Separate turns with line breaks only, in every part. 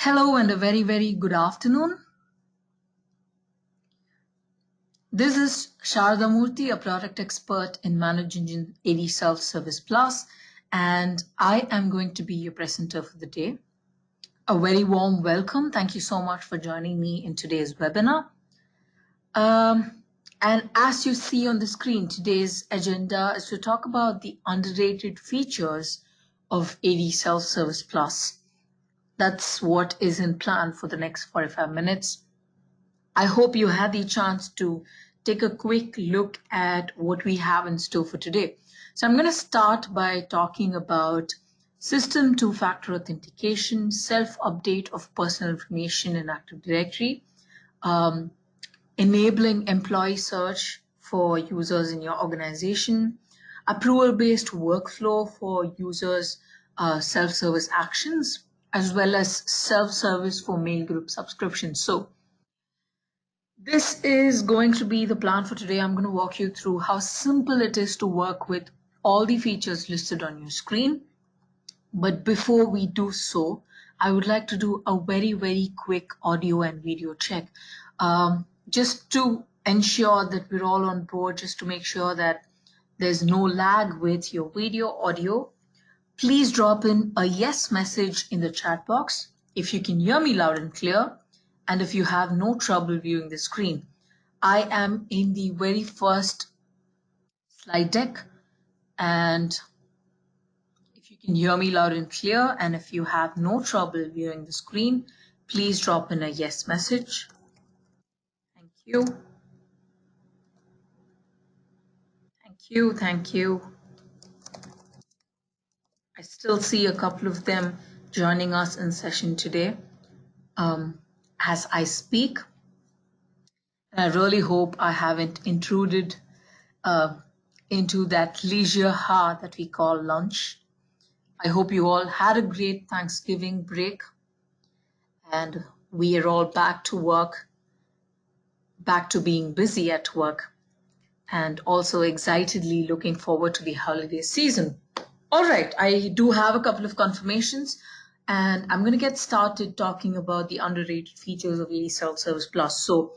Hello and a very good afternoon. This is Sharada Murthy, a product expert in managing ADSelfService Plus, and I am going to be your presenter for the day. A very warm welcome. Thank you so much for joining me in today's webinar. And as you see on the screen, today's agenda is to talk about the underrated features of ADSelfService Plus. That's what is in plan for the next 45 minutes. I hope you had the chance to take a quick look at what we have in store for today. So I'm going to start by talking about system two-factor authentication, self-update of personal information in Active Directory, enabling employee search for users in your organization, approval-based workflow for users' self-service actions, as well as self-service for mail group subscriptions. So this is going to be the plan for today. I'm going to walk you through how simple it is to work with all the features listed on your screen. But before we do so, I would like to do a very quick audio and video check, just to ensure that we're all on board, just to make sure that there's no lag with your video audio. Please drop in a yes message in the chat box if you can hear me loud and clear, and if you have no trouble viewing the screen. I am in the very first slide deck, and if you can hear me loud and clear, and if you have no trouble viewing the screen, please drop in a yes message. Thank you. Thank you. I still see a couple of them joining us in session today as I speak. And I really hope I haven't intruded into that leisure hour that we call lunch. I hope you all had a great Thanksgiving break, and we are all back to work, back to being busy at work, and also excitedly looking forward to the holiday season. All right, I do have a couple of confirmations, and I'm going to get started talking about the underrated features of ADSelfService Plus. So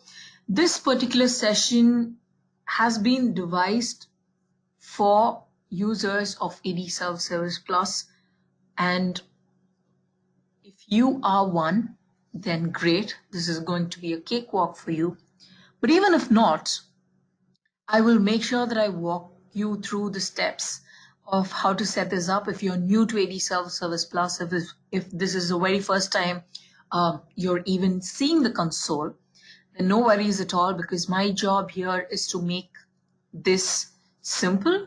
this particular session has been devised for users of ADSelfService Plus, and if you are one, then great. This is going to be a cakewalk for you. But even if not, I will make sure that I walk you through the steps of how to set this up. If you're new to ADSelfService Plus, if this is the very first time you're even seeing the console, then no worries at all, because my job here is to make this simple.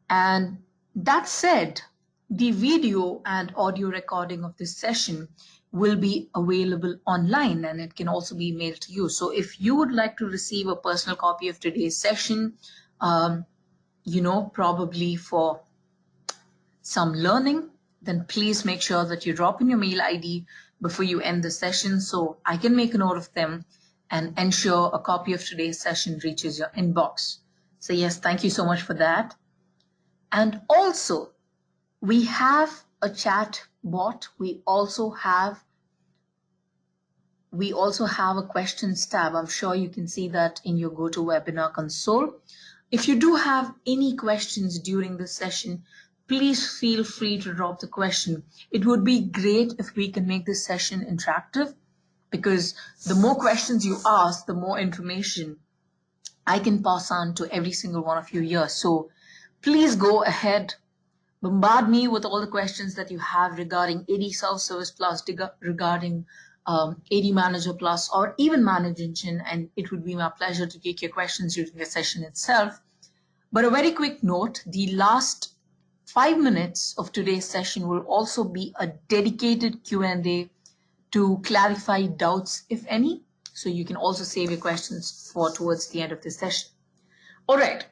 And that said, the video and audio recording of this session will be available online, and it can also be mailed to you. So if you would like to receive a personal copy of today's session, probably for some learning, then please make sure that you drop in your mail ID before you end the session so I can make a note of them and ensure a copy of today's session reaches your inbox. So yes, thank you so much for that. And also, we have a chat bot. We also have a questions tab. I'm sure you can see that in your GoToWebinar console. If you do have any questions during this session, please feel free to drop the question. It would be great if we can make this session interactive, because the more questions you ask, the more information I can pass on to every single one of you here. So please go ahead, bombard me with all the questions that you have regarding ADSelfService Plus, regarding AD Manager Plus, or even Manage Engine, and it would be my pleasure to take your questions during the session itself. But a very quick note, the last 5 minutes of today's session will also be a dedicated Q&A to clarify doubts, if any. So you can also save your questions for towards the end of this session. All right.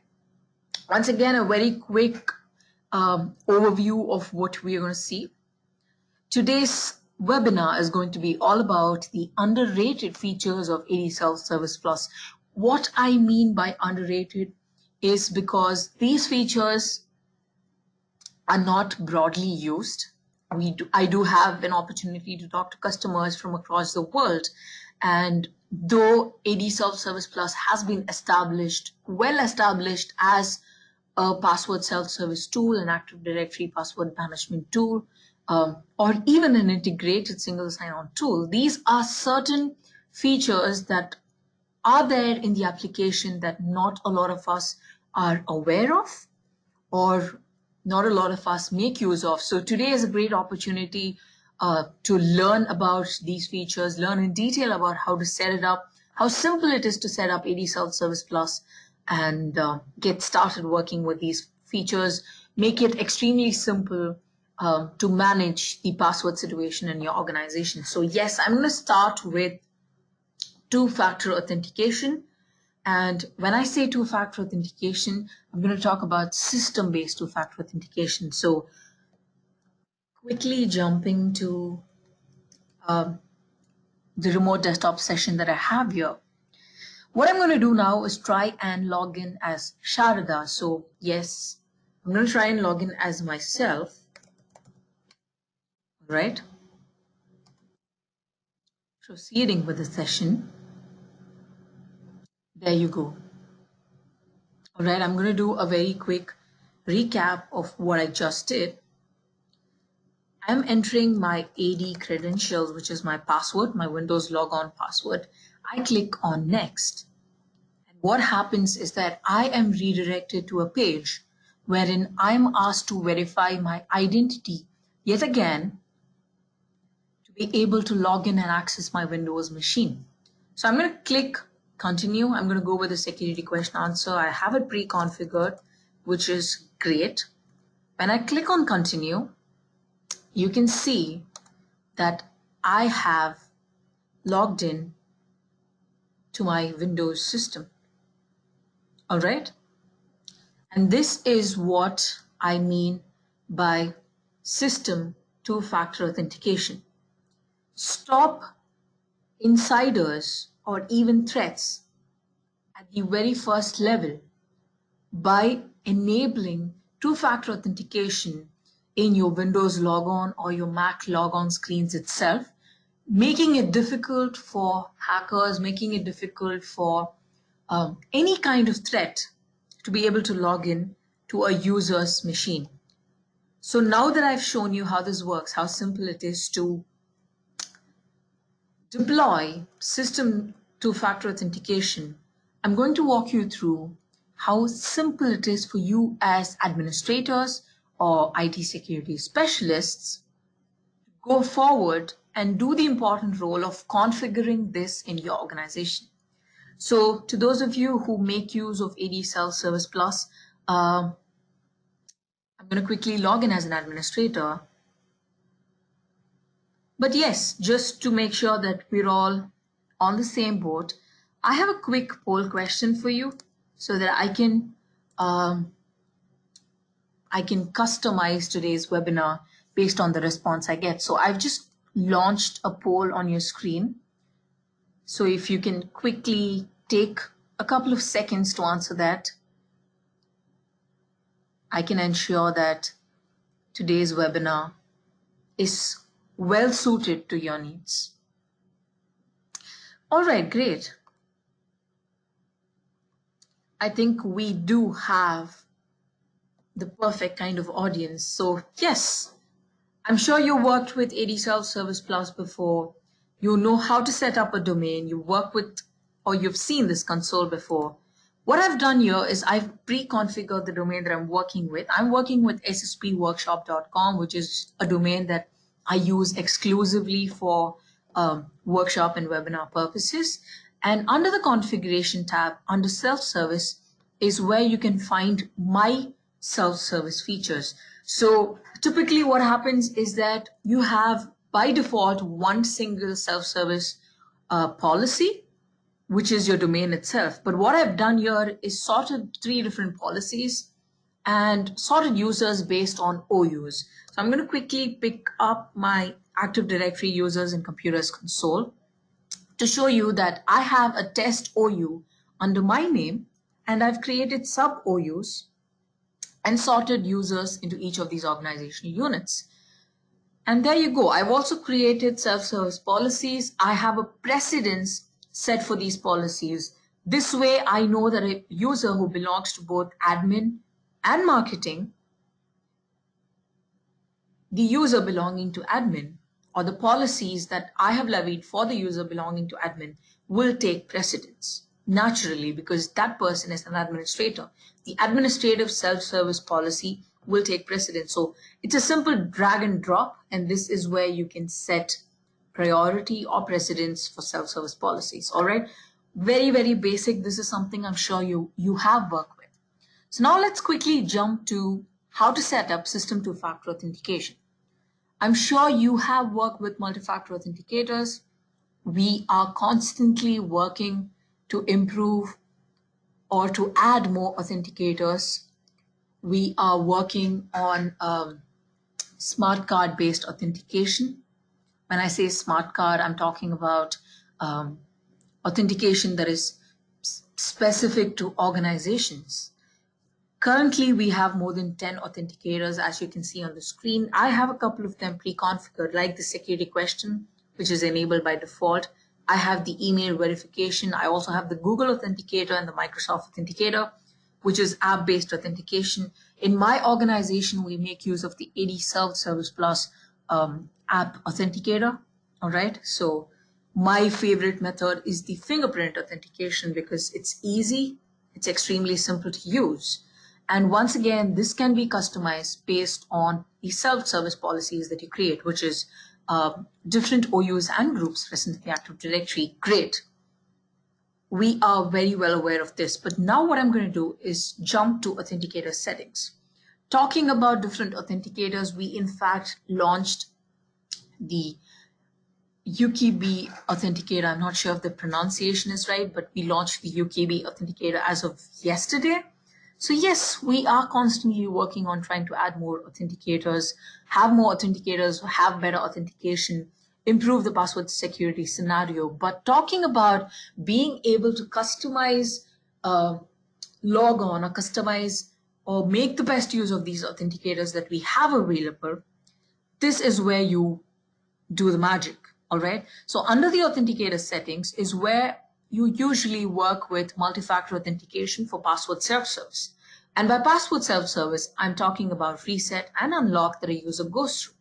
Once again, a very quick overview of what we are going to see. Today's webinar is going to be all about the underrated features of ADSelfService Plus. What I mean by underrated is because these features are not broadly used, I do have an opportunity to talk to customers from across the world. And though ADSelfService Plus has been well established as a password self-service tool, an Active Directory password management tool, or even an integrated single sign-on tool, these are certain features that are there in the application that not a lot of us are aware of, or not a lot of us make use of. So today is a great opportunity to learn about these features, learn in detail about how to set it up, how simple it is to set up ADSelfService Plus, and get started working with these features. Make it extremely simple to manage the password situation in your organization. So yes, I'm going to start with two-factor authentication. And when I say two-factor authentication, I'm going to talk about system-based two-factor authentication. So quickly jumping to the remote desktop session that I have here. What I'm going to do now is try and log in as Sharada. So yes, I'm going to try and log in as myself, right? Proceeding with the session. There you go. All right, I'm going to do a very quick recap of what I just did. I'm entering my AD credentials, which is my password, my Windows logon password. I click on next. And what happens is that I am redirected to a page wherein I'm asked to verify my identity yet again to be able to log in and access my Windows machine. So I'm going to click continue. I'm going to go with the security question answer. I have it pre-configured, which is great. When I click on continue, you can see that I have logged in to my Windows system. All right. And this is what I mean by system two-factor authentication. Stop insiders or even threats at the very first level by enabling two-factor authentication in your Windows logon or your Mac logon screens itself, making it difficult for hackers, making it difficult for any kind of threat to be able to log in to a user's machine. So now that I've shown you how this works, how simple it is to deploy system two-factor authentication, I'm going to walk you through how simple it is for you as administrators or IT security specialists to go forward and do the important role of configuring this in your organization. So to those of you who make use of ADSelfService Plus, I'm going to quickly log in as an administrator. But yes, just to make sure that we're all on the same boat, I have a quick poll question for you so that I can customize today's webinar based on the response I get. So I've just launched a poll on your screen. So if you can quickly take a couple of seconds to answer that, I can ensure that today's webinar is well suited to your needs. All right, great. I think we do have the perfect kind of audience. So yes, I'm sure you worked with ADSelfService Plus before. You know how to set up a domain. You work with, or you've seen this console before. What I've done here is I've pre-configured the domain that I'm working with. I'm working with sspworkshop.com, which is a domain that I use exclusively for workshop and webinar purposes. And under the configuration tab, under self-service, is where you can find my self-service features. So typically what happens is that you have by default one single self-service policy, which is your domain itself. But what I've done here is sorted 3 different policies and sorted users based on OUs. So I'm going to quickly pick up my Active Directory users in Computers Console to show you that I have a test OU under my name, and I've created sub OUs and sorted users into each of these organizational units. And there you go. I've also created self-service policies. I have a precedence set for these policies. This way, I know that a user who belongs to both admin and marketing, the user belonging to admin, or the policies that I have levied for the user belonging to admin will take precedence naturally, because that person is an administrator. The administrative self-service policy will take precedence. So it's a simple drag and drop, and this is where you can set priority or precedence for self-service policies. All right, very, very basic. This is something I'm sure you have worked with. So now let's quickly jump to how to set up system two-factor authentication. I'm sure you have worked with multi-factor authenticators. We are constantly working to improve or to add more authenticators. We are working on smart card based authentication. When I say smart card, I'm talking about authentication that is specific to organizations. Currently, we have more than 10 authenticators, as you can see on the screen. I have a couple of them pre-configured, like the security question, which is enabled by default. I have the email verification. I also have the Google Authenticator and the Microsoft Authenticator, which is app-based authentication. In my organization, we make use of the ADSelfService Plus app authenticator. All right. So my favorite method is the fingerprint authentication because it's easy. It's extremely simple to use. And once again, this can be customized based on the self-service policies that you create, which is different OUs and groups present in the Active Directory. Great. We are very well aware of this. But now what I'm going to do is jump to authenticator settings. Talking about different authenticators, we in fact launched the UKB authenticator. I'm not sure if the pronunciation is right, but we launched the UKB authenticator as of yesterday. So yes, we are constantly working on trying to add more authenticators, have better authentication, improve the password security scenario. But talking about being able to customize, log on or customize or make the best use of these authenticators that we have available, this is where you do the magic. All right. So under the authenticator settings is where you usually work with multi-factor authentication for password self-service. And by password self-service, I'm talking about reset and unlock that a user goes through.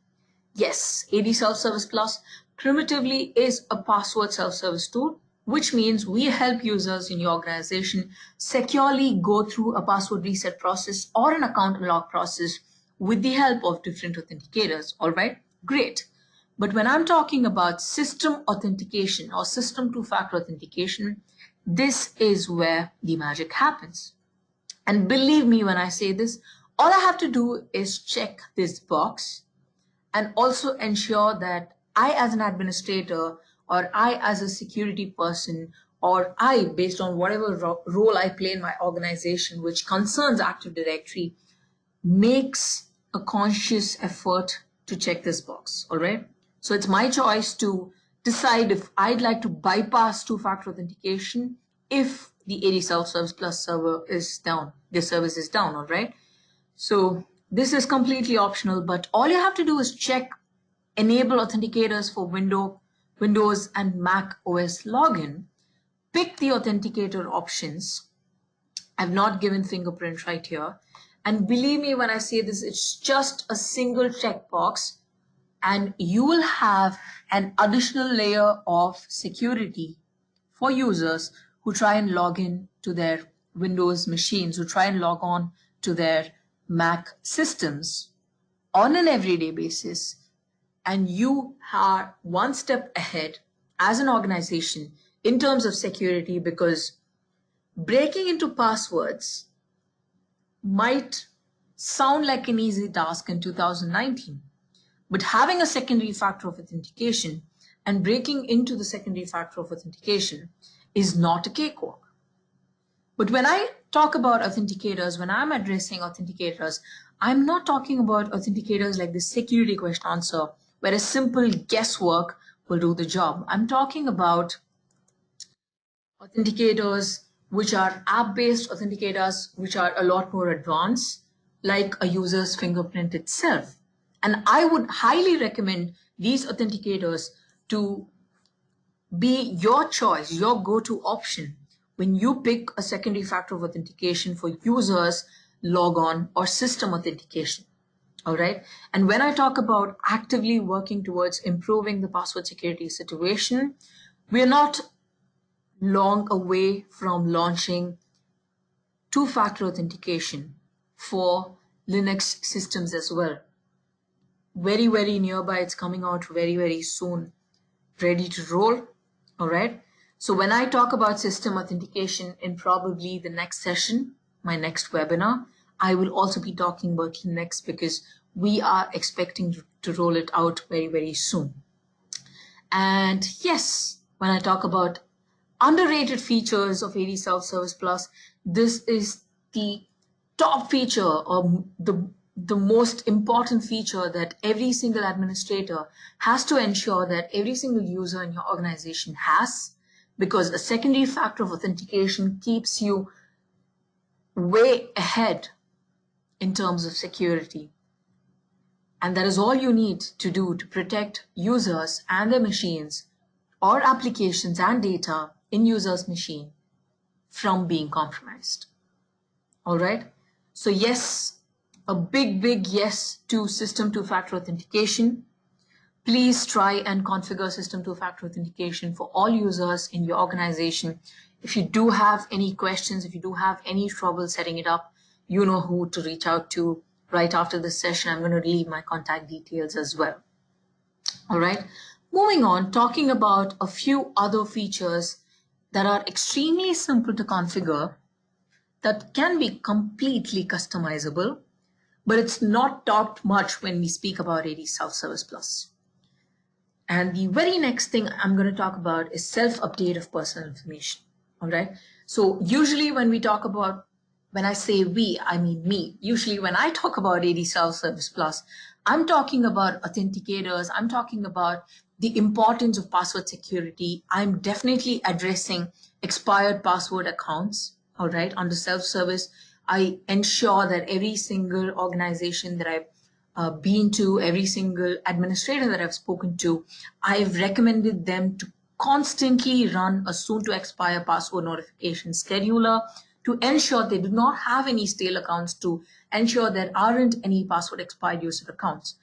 Yes, ADSelfService Plus primitively is a password self-service tool, which means we help users in your organization securely go through a password reset process or an account unlock process with the help of different authenticators. All right, great. But when I'm talking about system authentication or system two-factor authentication, this is where the magic happens. And believe me when I say this, all I have to do is check this box and also ensure that I as an administrator or I as a security person or I, based on whatever role I play in my organization, which concerns Active Directory, makes a conscious effort to check this box. All right. So it's my choice to decide if I'd like to bypass two-factor authentication if the ADSelfService Plus server is down, the service is down, all right? So this is completely optional, but all you have to do is check enable authenticators for Windows and Mac OS login, pick the authenticator options. I've not given fingerprint right here. And believe me when I say this, it's just a single checkbox. And you will have an additional layer of security for users who try and log in to their Windows machines, who try and log on to their Mac systems on an everyday basis. And you are one step ahead as an organization in terms of security, because breaking into passwords might sound like an easy task in 2019. But having a secondary factor of authentication and breaking into the secondary factor of authentication is not a cakewalk. But when I talk about authenticators, when I'm addressing authenticators, I'm not talking about authenticators like the security question answer, where a simple guesswork will do the job. I'm talking about authenticators which are app-based authenticators, which are a lot more advanced, like a user's fingerprint itself. And I would highly recommend these authenticators to be your choice, your go-to option when you pick a secondary factor of authentication for users, logon, or system authentication. All right. And when I talk about actively working towards improving the password security situation, we're not long away from launching two-factor authentication for Linux systems as well. Very, very nearby. It's coming out very, very soon. Ready to roll. All right. So when I talk about system authentication in probably the next session, my next webinar, I will also be talking about Linux because we are expecting to roll it out very, very soon. And yes, when I talk about underrated features of ADSelfService Plus, this is the top feature or the most important feature that every single administrator has to ensure that every single user in your organization has, because a secondary factor of authentication keeps you way ahead in terms of security. And that is all you need to do to protect users and their machines or applications and data in users' machine from being compromised. All right. So yes, a big yes to system two-factor authentication. Please try and configure system two-factor authentication for all users in your organization. If you do have any questions, if you do have any trouble setting it up, you know who to reach out to. Right after this session, I'm going to leave my contact details as well. All right. Moving on, talking about a few other features that are extremely simple to configure that can be completely customizable, but it's not talked much when we speak about ADSelfService Plus. And the very next thing I'm going to talk about is self-update of personal information. All right. So usually when we talk about, when I say we, I mean me. Usually when I talk about ADSelfService Plus, I'm talking about authenticators. I'm talking about the importance of password security. I'm definitely addressing expired password accounts. All right. Under self-service, I ensure that every single organization that I've been to, every single administrator that I've spoken to, I've recommended them to constantly run a soon to expire password notification scheduler to ensure they do not have any stale accounts, to ensure there aren't any password expired user accounts.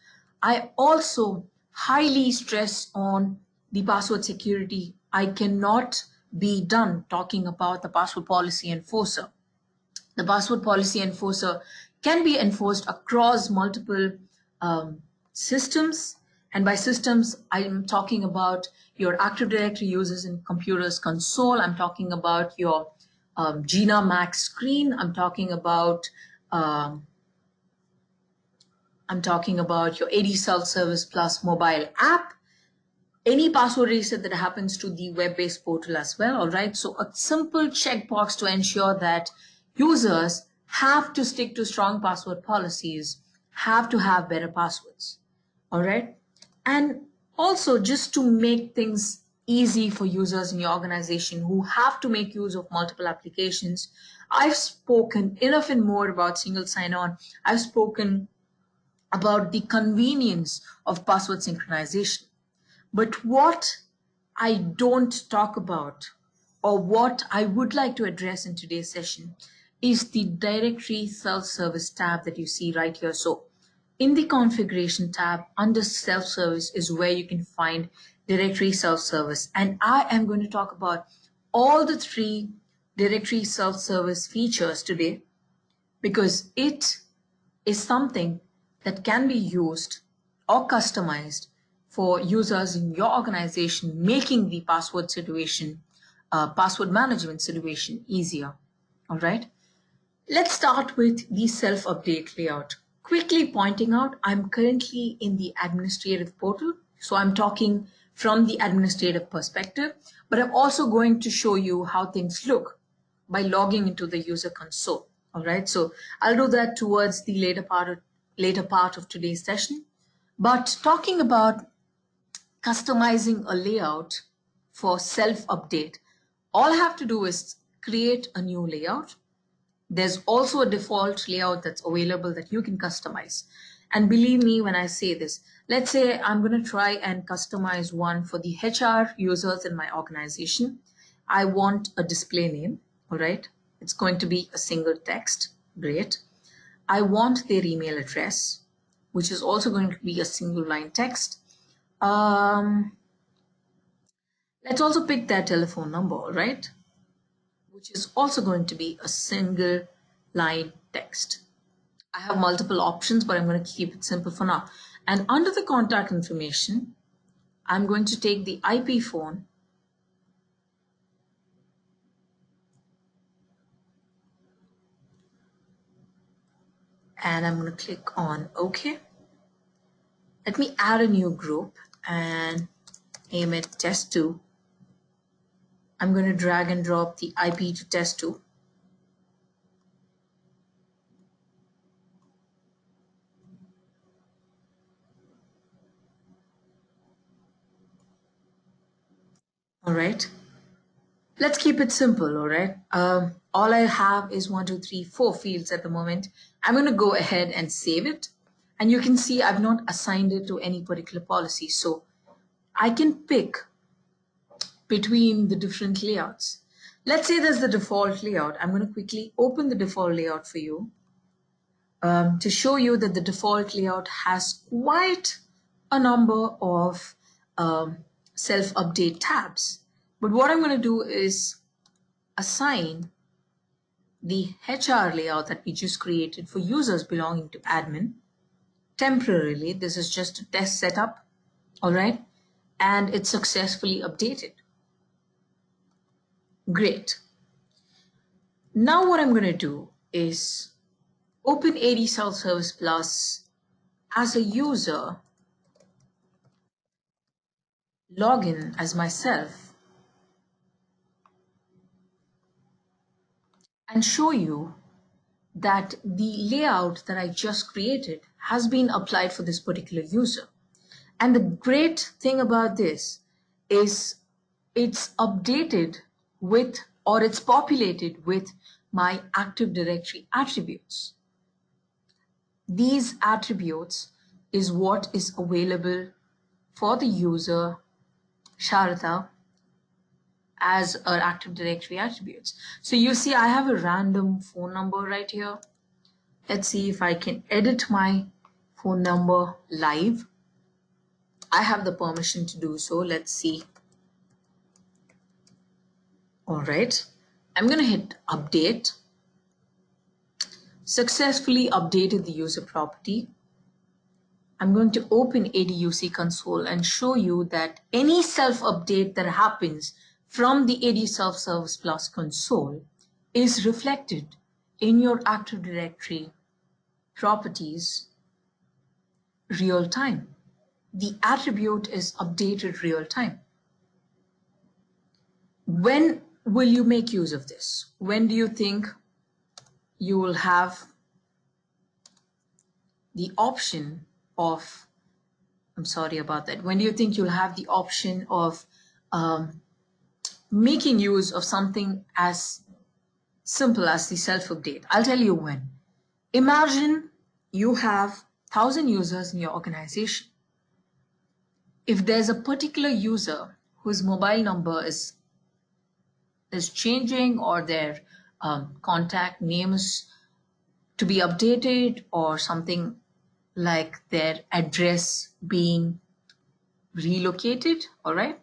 I also highly stress on the password security. I cannot be done talking about the password policy enforcer. The password policy enforcer can be enforced across multiple systems. And by systems, I'm talking about your Active Directory users in computers console. I'm talking about your Gina Max screen. I'm talking about your ADSelfService Plus mobile app. Any password reset that happens to the web-based portal as well. All right. So a simple checkbox to ensure that users have to stick to strong password policies, have to have better passwords. All right. And also just to make things easy for users in your organization who have to make use of multiple applications. I've spoken enough and more about single sign-on. I've spoken about the convenience of password synchronization. But what I don't talk about, or what I would like to address in today's session, is the directory self-service tab that you see right here. So in the configuration tab under self-service is where you can find directory self-service. And I am going to talk about all the three directory self-service features today because it is something that can be used or customized for users in your organization, making the password situation, password management situation easier. All right. Let's start with the self-update layout. Quickly pointing out, I'm currently in the administrative portal. So I'm talking from the administrative perspective, but I'm also going to show you how things look by logging into the user console. All right. So I'll do that towards the later part of today's session. But talking about customizing a layout for self-update, all I have to do is create a new layout. There's also a default layout that's available that you can customize. And believe me when I say this, let's say I'm going to try and customize one for the HR users in my organization. I want a display name, all right? It's going to be a single text, great. I want their email address, which is also going to be a single line text. Let's also pick their telephone number, right? Which is also going to be a single line text. I have multiple options, but I'm going to keep it simple for now. And under the contact information, I'm going to take the IP phone and I'm going to click on OK. Let me add a new group and name it test2. I'm going to drag and drop the IP to test2. All right. Let's keep it simple, all right? All I have is 1, 2, 3, 4 fields at the moment. I'm going to go ahead and save it. And you can see I've not assigned it to any particular policy. So I can pick between the different layouts. Let's say there's the default layout. I'm going to quickly open the default layout for you to show you that the default layout has quite a number of self-update tabs. But what I'm going to do is assign the HR layout that we just created for users belonging to admin temporarily. This is just a test setup, all right? And it's successfully updated. Great. Now what I'm going to do is open ADSelfService Plus as a user, log in as myself, and show you that the layout that I just created has been applied for this particular user. And the great thing about this is it's updated with, or it's populated with my Active Directory attributes. These attributes is what is available for the user Sharada as our Active Directory attributes. So you see I have a random phone number right here. Let's see if I can edit my phone number live. I have the permission to do so. Let's see. All right. I'm going to hit update. Successfully updated the user property. I'm going to open ADUC console and show you that any self-update that happens from the ADSelfService Plus console is reflected in your Active Directory properties real time. The attribute is updated real time. When will you make use of this? When do you think you will have the option of, I'm sorry about that. When do you think you'll have the option of making use of something as simple as the self-update? I'll tell you when. Imagine you have 1,000 users in your organization. If there's a particular user whose mobile number is changing, or their contact names to be updated, or something like their address being relocated, all right?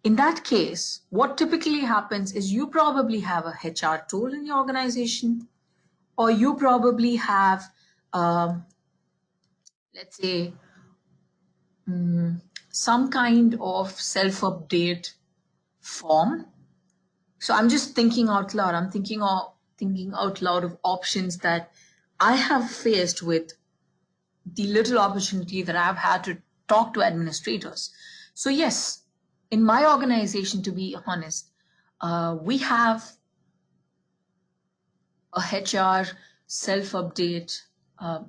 In that case, what typically happens is you probably have a HR tool in your organization, or you probably have, let's say, some kind of self-update form. So I'm just thinking out loud. I'm thinking out loud of options that I have faced with the little opportunity that I've had to talk to administrators. So yes, in my organization, to be honest, we have a HR self-update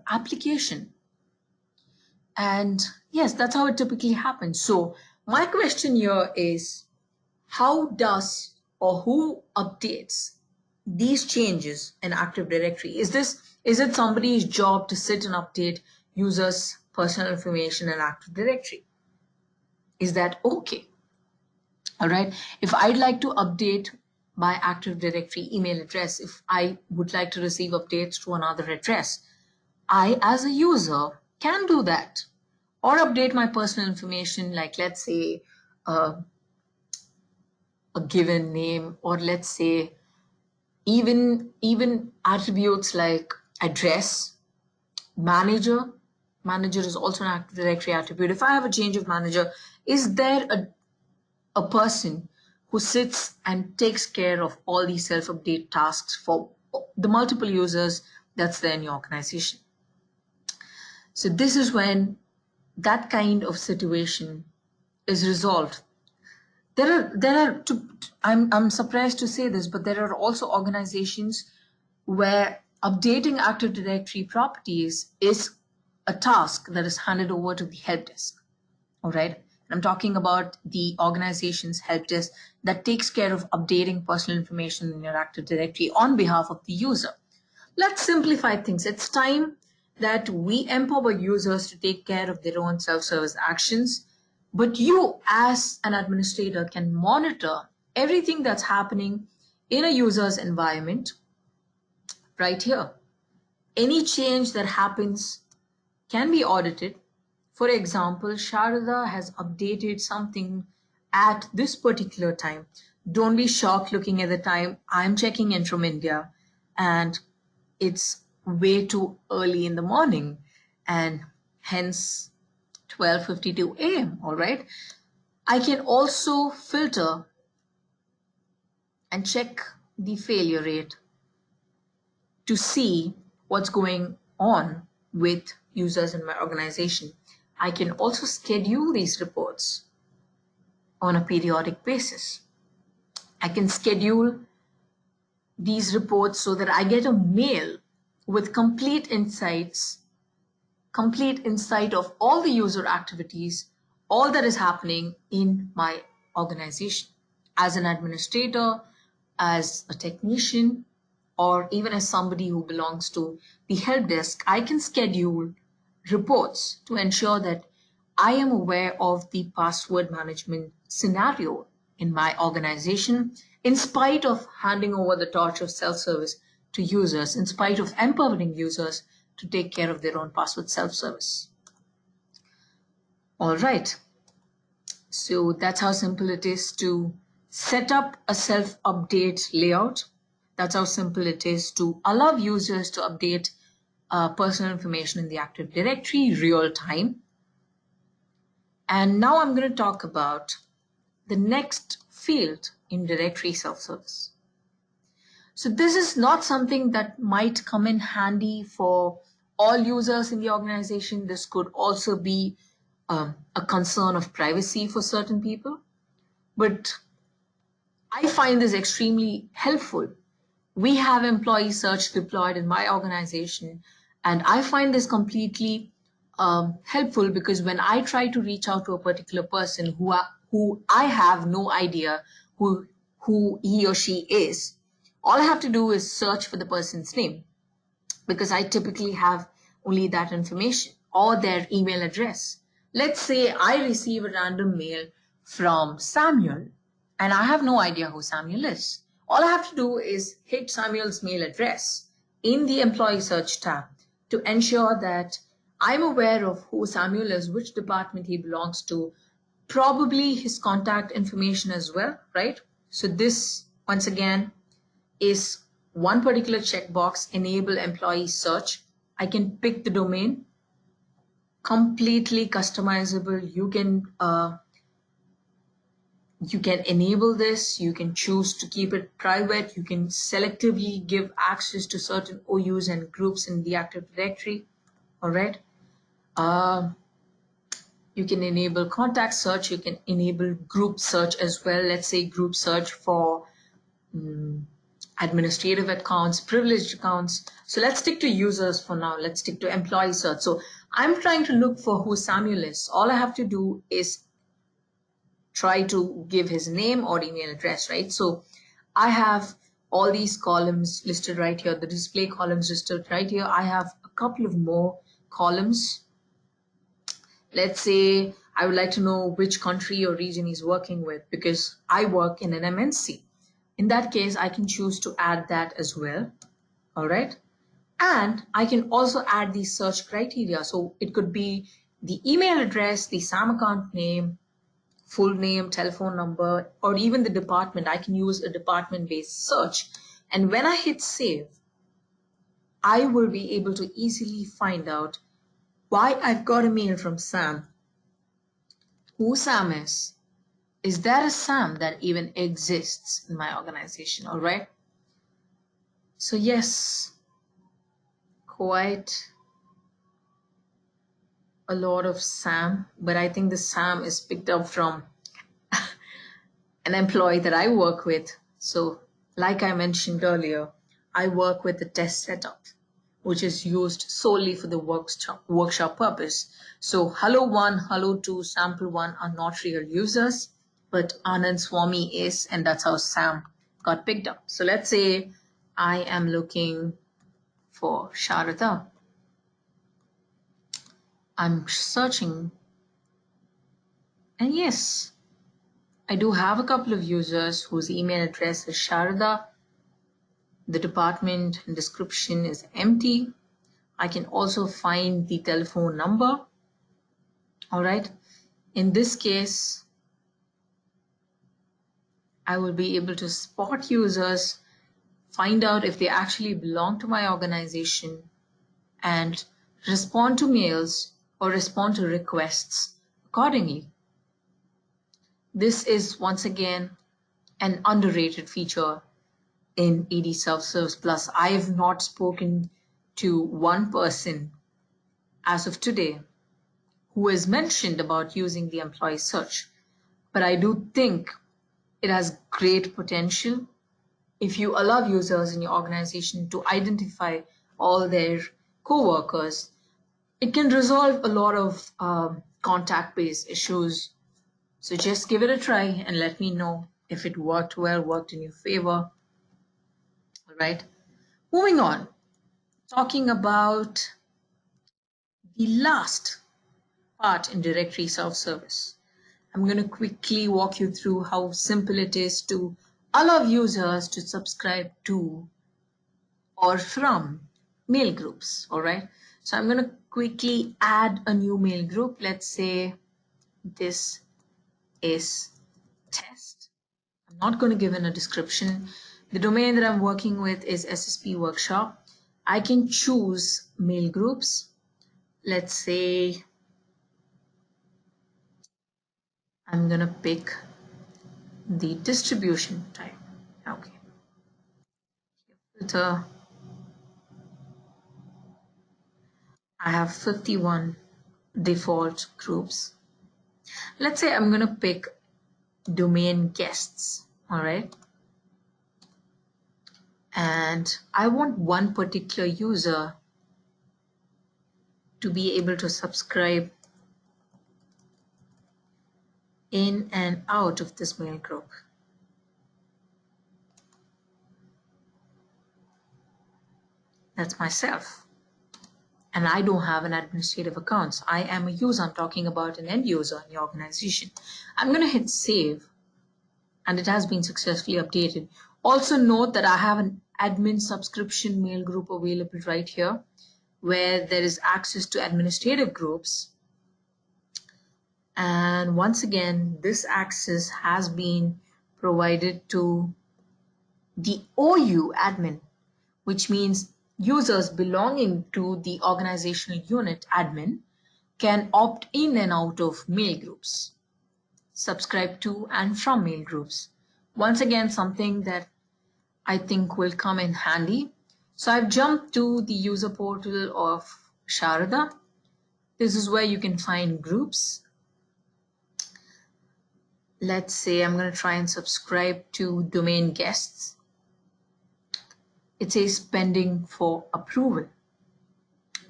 application. And yes, that's how it typically happens. So my question here is, how does or who updates these changes in Active Directory? Is it somebody's job to sit and update users' personal information in Active Directory. Is that okay? All right. If I'd like to update my Active Directory email address, if I would like to receive updates to another address, I, as a user, can do that. Or update my personal information, like let's say a given name, or let's say even attributes like address, manager. Manager is also an Active Directory attribute. If I have a change of manager, is there a person who sits and takes care of all these self-update tasks for the multiple users that's there in your organization? So this is when that kind of situation is resolved. I'm surprised to say this, but there are also organizations where updating Active Directory properties is a task that is handed over to the help desk. All right. I'm talking about the organization's help desk that takes care of updating personal information in your Active Directory on behalf of the user. Let's simplify things. It's time that we empower users to take care of their own self-service actions, but you as an administrator can monitor everything that's happening in a user's environment right here. Any change that happens can be audited. For example, Sharada has updated something at this particular time. Don't be shocked looking at the time. I'm checking in from India and it's way too early in the morning and hence 12:52 a.m. All right. I can also filter and check the failure rate to see what's going on with users in my organization. I can also schedule these reports on a periodic basis. I can schedule these reports so that I get a mail with complete insight of all the user activities, all that is happening in my organization. As an administrator, as a technician, or even as somebody who belongs to the help desk, I can schedule reports to ensure that I am aware of the password management scenario in my organization, in spite of handing over the torch of self-service to users, in spite of empowering users to take care of their own password self-service. All right. So that's how simple it is to set up a self-update layout. That's how simple it is to allow users to update personal information in the Active Directory real time. And now I'm going to talk about the next field in directory self-service. So this is not something that might come in handy for all users in the organization. This could also be a concern of privacy for certain people. But I find this extremely helpful. We have employee search deployed in my organization, and I find this completely helpful because when I try to reach out to a particular person who I have no idea who he or she is, all I have to do is search for the person's name because I typically have only that information or their email address. Let's say I receive a random mail from Samuel and I have no idea who Samuel is. All I have to do is hit Samuel's mail address in the employee search tab to ensure that I'm aware of who Samuel is, which department he belongs to, probably his contact information as well, right? So this, once again, is one particular checkbox, enable employee search. I can pick the domain, completely customizable. You can enable this. You can choose to keep it private. You can selectively give access to certain OUs and groups in the Active Directory. All right. You can enable contact search. You can enable group search as well. Let's say group search for administrative accounts, privileged accounts. So let's stick to users for now. Let's stick to employee search. So I'm trying to look for who Samuel is. All I have to do is try to give his name or email address, right? So I have all these columns listed right here, the display columns listed right here. I have a couple of more columns Let's say I would like to know which country or region he's working with because I work in an MNC. In that case, I can choose to add that as well. All right. And I can also add the search criteria. So it could be the email address, the SAM account name, full name, telephone number, or even the department. I can use a department-based search. And when I hit save, I will be able to easily find out why I've got a mail from Sam, who Sam is there a Sam that even exists in my organization, all right? So yes, quite a lot of Sam, but I think the Sam is picked up from an employee that I work with. So like I mentioned earlier, I work with the test setup, which is used solely for the workshop purpose. So Hello 1, Hello 2, Sample 1 are not real users, but Anand Swami is, and that's how Sam got picked up. So let's say I am looking for Sharada. I'm searching, and yes, I do have a couple of users whose email address is Sharada. The department and description is empty. I can also find the telephone number. All right. In this case, I will be able to spot users, find out if they actually belong to my organization, and respond to mails or respond to requests accordingly. This is once again an underrated feature in ADSelfService Plus. I have not spoken to one person as of today who has mentioned about using the employee search, but I do think it has great potential. If you allow users in your organization to identify all their co-workers, it can resolve a lot of contact-based issues. So just give it a try and let me know if it worked well, worked in your favor. All right. Moving on, talking about the last part in directory self-service. I'm going to quickly walk you through how simple it is to allow users to subscribe to or from mail groups. All right. So I'm going to quickly add a new mail group. Let's say this is test. I'm not going to give in a description. The domain that I'm working with is SSP Workshop. I can choose mail groups. Let's say I'm going to pick the distribution type. Okay. Filter. I have 51 default groups. Let's say I'm going to pick domain guests. All right. And I want one particular user to be able to subscribe in and out of this mail group. That's myself. And I don't have an administrative account. So I am a user. I'm talking about an end user in your organization. I'm going to hit save, and it has been successfully updated. Also note that I have an admin subscription mail group available right here, where there is access to administrative groups. And once again, this access has been provided to the OU admin, which means users belonging to the organizational unit admin can opt in and out of mail groups, subscribe to and from mail groups. Once again, something that I think will come in handy. So I've jumped to the user portal of Sharada. This is where you can find groups. Let's say I'm going to try and subscribe to domain guests. It says pending for approval.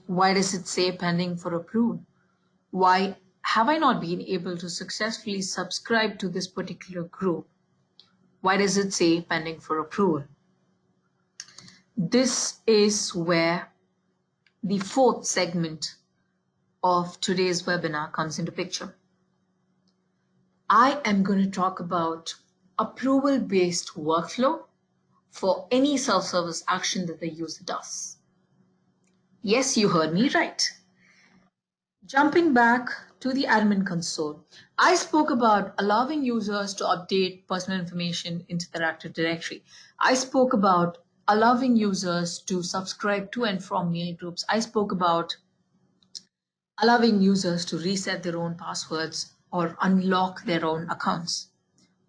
Why does it say pending for approval? Why have I not been able to successfully subscribe to this particular group? Why does it say pending for approval? This is where the fourth segment of today's webinar comes into picture. I am going to talk about approval-based workflow for any self-service action that the user does. Yes, you heard me right. Jumping back to the admin console, I spoke about allowing users to update personal information into their Active Directory. I spoke about allowing users to subscribe to and from mail groups. I spoke about allowing users to reset their own passwords or unlock their own accounts.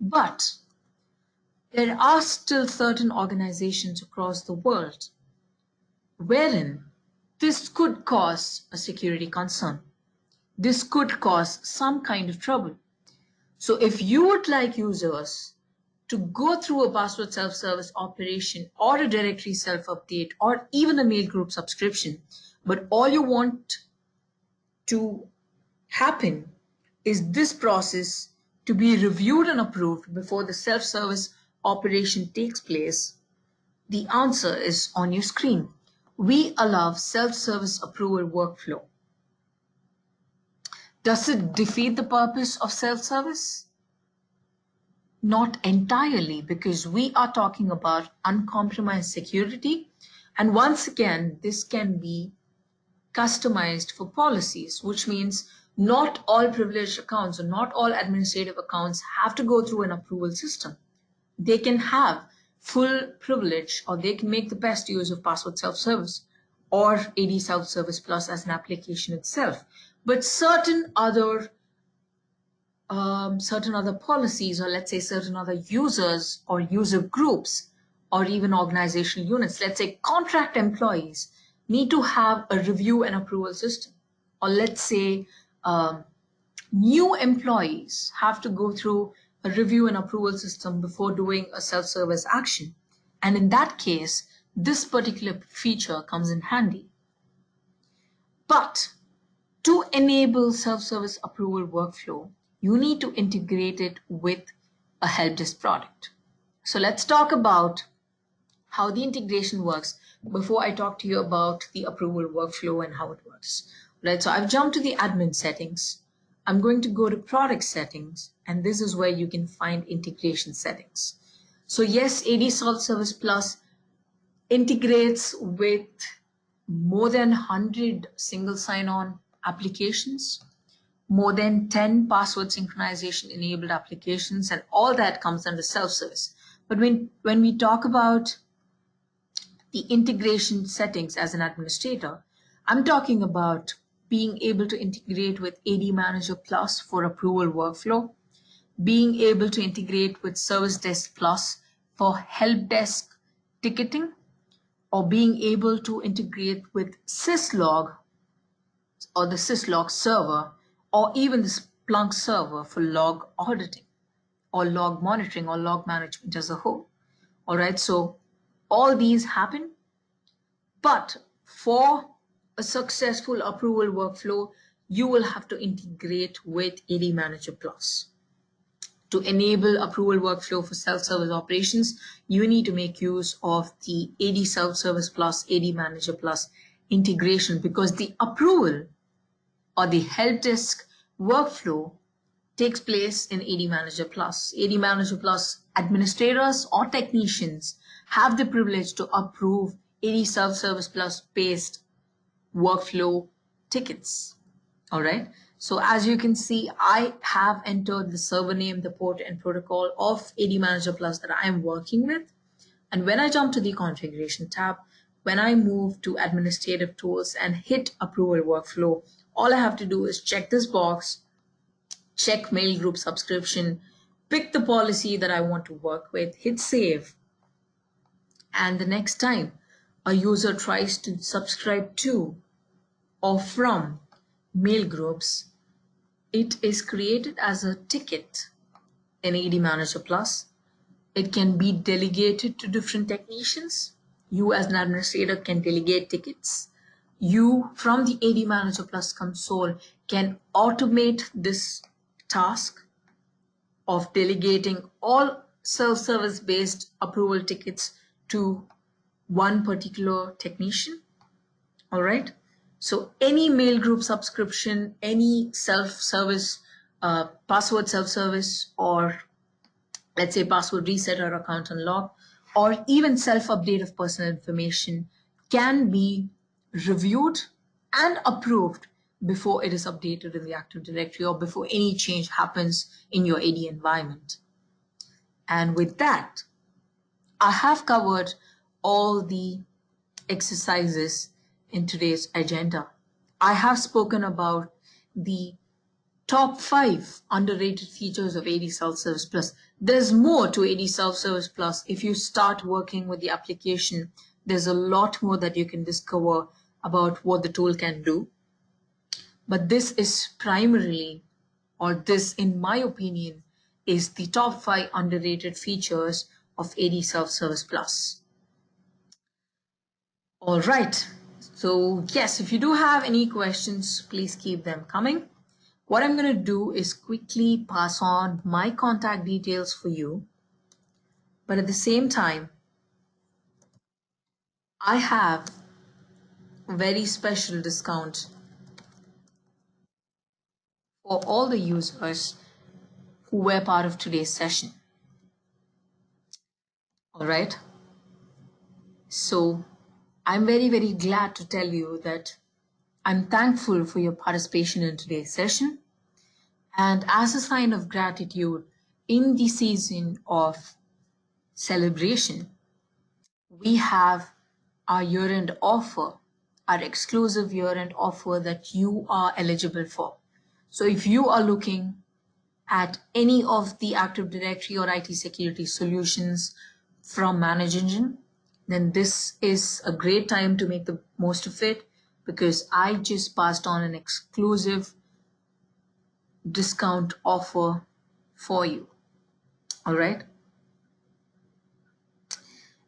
But there are still certain organizations across the world wherein this could cause a security concern. This could cause some kind of trouble. So if you would like users to go through a password self-service operation or a directory self-update or even a mail group subscription, but all you want to happen is this process to be reviewed and approved before the self-service operation takes place, the answer is on your screen. We allow self-service approval workflow. Does it defeat the purpose of self-service? Not entirely, because we are talking about uncompromised security. And once again, this can be customized for policies, which means not all privileged accounts or not all administrative accounts have to go through an approval system. They can have full privilege, or they can make the best use of password self-service or ADSelfService Plus as an application itself. But certain other policies, or let's say certain other users or user groups, or even organizational units, let's say contract employees, need to have a review and approval system. Or let's say new employees have to go through a review and approval system before doing a self-service action. And in that case, this particular feature comes in handy. But to enable self-service approval workflow, you need to integrate it with a help desk product. So let's talk about how the integration works before I talk to you about the approval workflow and how it works. Right, so I've jumped to the admin settings. I'm going to go to product settings, and this is where you can find integration settings. So yes, ADSelfService Plus integrates with more than 100 single sign-on applications, more than 10 password synchronization enabled applications, and all that comes under self-service. But when we talk about the integration settings as an administrator, I'm talking about being able to integrate with AD Manager Plus for approval workflow, being able to integrate with Service Desk Plus for help desk ticketing, or being able to integrate with syslog or the syslog server, or even the Splunk server for log auditing or log monitoring or log management as a whole. All right, so all these happen, but for a successful approval workflow, you will have to integrate with AD Manager Plus. To enable approval workflow for self-service operations, you need to make use of the ADSelfService Plus, AD Manager Plus integration, because the approval or the help desk workflow takes place in AD Manager Plus. AD Manager Plus administrators or technicians have the privilege to approve ADSelfService Plus based workflow tickets. All right. So as you can see, I have entered the server name, the port and protocol of AD Manager Plus that I'm working with. And when I jump to the configuration tab, when I move to administrative tools and hit approval workflow, all I have to do is check this box, check mail group subscription, pick the policy that I want to work with, hit save. And the next time a user tries to subscribe to or from mail groups, it is created as a ticket in AD Manager Plus. It can be delegated to different technicians. You as an administrator can delegate tickets. You from the AD Manager Plus console can automate this task of delegating all self-service based approval tickets to one particular technician. All right. So any mail group subscription, any self-service, password self-service, or let's say password reset or account unlock, or even self-update of personal information can be reviewed and approved before it is updated in the Active Directory or before any change happens in your AD environment. And with that, I have covered all the exercises in today's agenda. I have spoken about the top 5 underrated features of ADSelfService Plus. There's more to ADSelfService Plus. If you start working with the application, there's a lot more that you can discover about what the tool can do. But this is primarily, or this, in my opinion, is the top 5 underrated features of ADSelfService Plus. All right. So yes, if you do have any questions, please keep them coming. What I'm going to do is quickly pass on my contact details for you. But at the same time, I have a very special discount for all the users who were part of today's session. All right. So I'm very, very glad to tell you that I'm thankful for your participation in today's session. And as a sign of gratitude in the season of celebration, we have our year-end offer, our exclusive year-end offer that you are eligible for. So if you are looking at any of the Active Directory or IT security solutions from Manage Engine, then this is a great time to make the most of it, because I just passed on an exclusive discount offer for you. All right.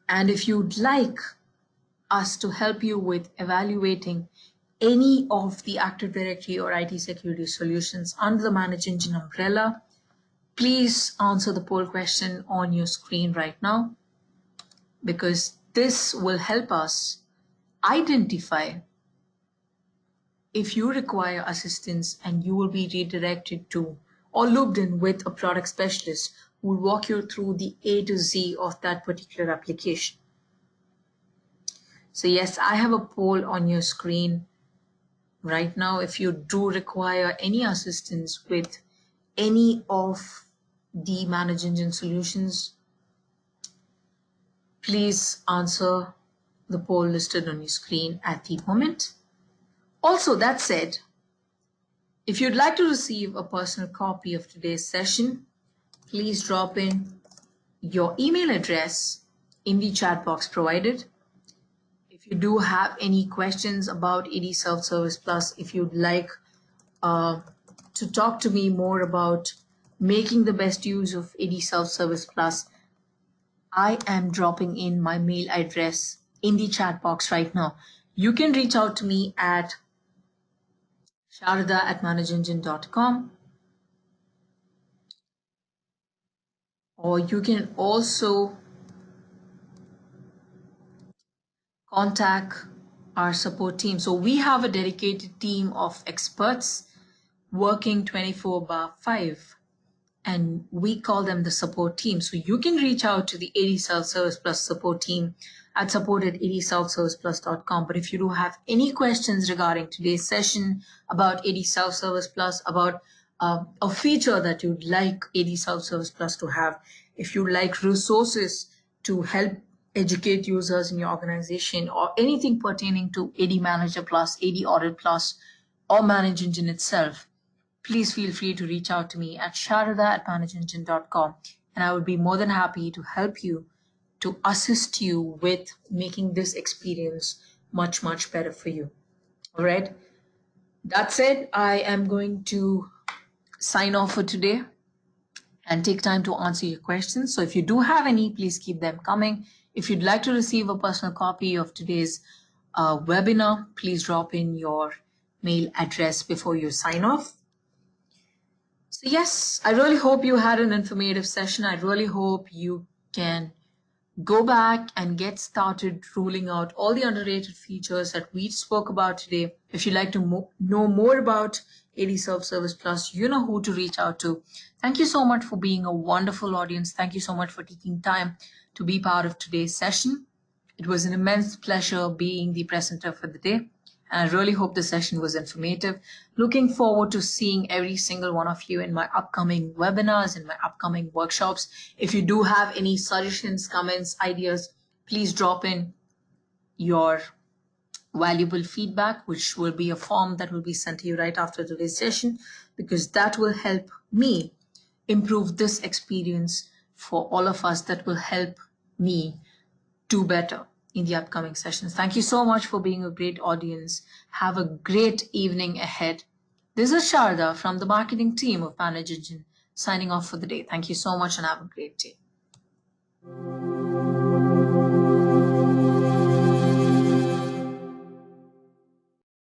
And if you'd like us to help you with evaluating any of the Active Directory or IT security solutions under the Manage Engine umbrella, please answer the poll question on your screen right now, because this will help us identify if you require assistance, and you will be redirected to or looped in with a product specialist who will walk you through the A to Z of that particular application. So yes, I have a poll on your screen right now. If you do require any assistance with any of the Manage Engine solutions, please answer the poll listed on your screen at the moment. Also, that said, if you'd like to receive a personal copy of today's session, please drop in your email address in the chat box provided. If you do have any questions about ADSelfService Plus, if you'd like to talk to me more about making the best use of ADSelfService Plus, I am dropping in my mail address in the chat box right now. You can reach out to me at sharada@manageengine.com, or you can also contact our support team. So we have a dedicated team of experts working 24/5, and we call them the support team. So you can reach out to the ADSelfService Plus support team at support@ADSelfServicePlus.com. But if you do have any questions regarding today's session about ADSelfService Plus, about a feature that you'd like ADSelfService Plus to have, if you'd like resources to help educate users in your organization, or anything pertaining to AD Manager Plus, AD Audit Plus, or Manage Engine itself, please feel free to reach out to me at sharada@manageengine.com, and I would be more than happy to help you, to assist you with making this experience much, much better for you. All right. That said, I am going to sign off for today and take time to answer your questions. So if you do have any, please keep them coming. If you'd like to receive a personal copy of today's webinar, please drop in your mail address before you sign off. So yes, I really hope you had an informative session. I really hope you can go back and get started rolling out all the underrated features that we spoke about today. If you'd like to know more about ADSelfService Plus, you know who to reach out to. Thank you so much for being a wonderful audience. Thank you so much for taking time to be part of today's session. It was an immense pleasure being the presenter for the day. And I really hope the session was informative. Looking forward to seeing every single one of you in my upcoming webinars, in my upcoming workshops. If you do have any suggestions, comments, ideas, please drop in your valuable feedback, which will be a form that will be sent to you right after today's session, because that will help me improve this experience for all of us. That will help me do better in the upcoming sessions. Thank you so much for being a great audience. Have a great evening ahead. This is Sharda from the marketing team of Manage Engine signing off for the day. Thank you so much and have a great day.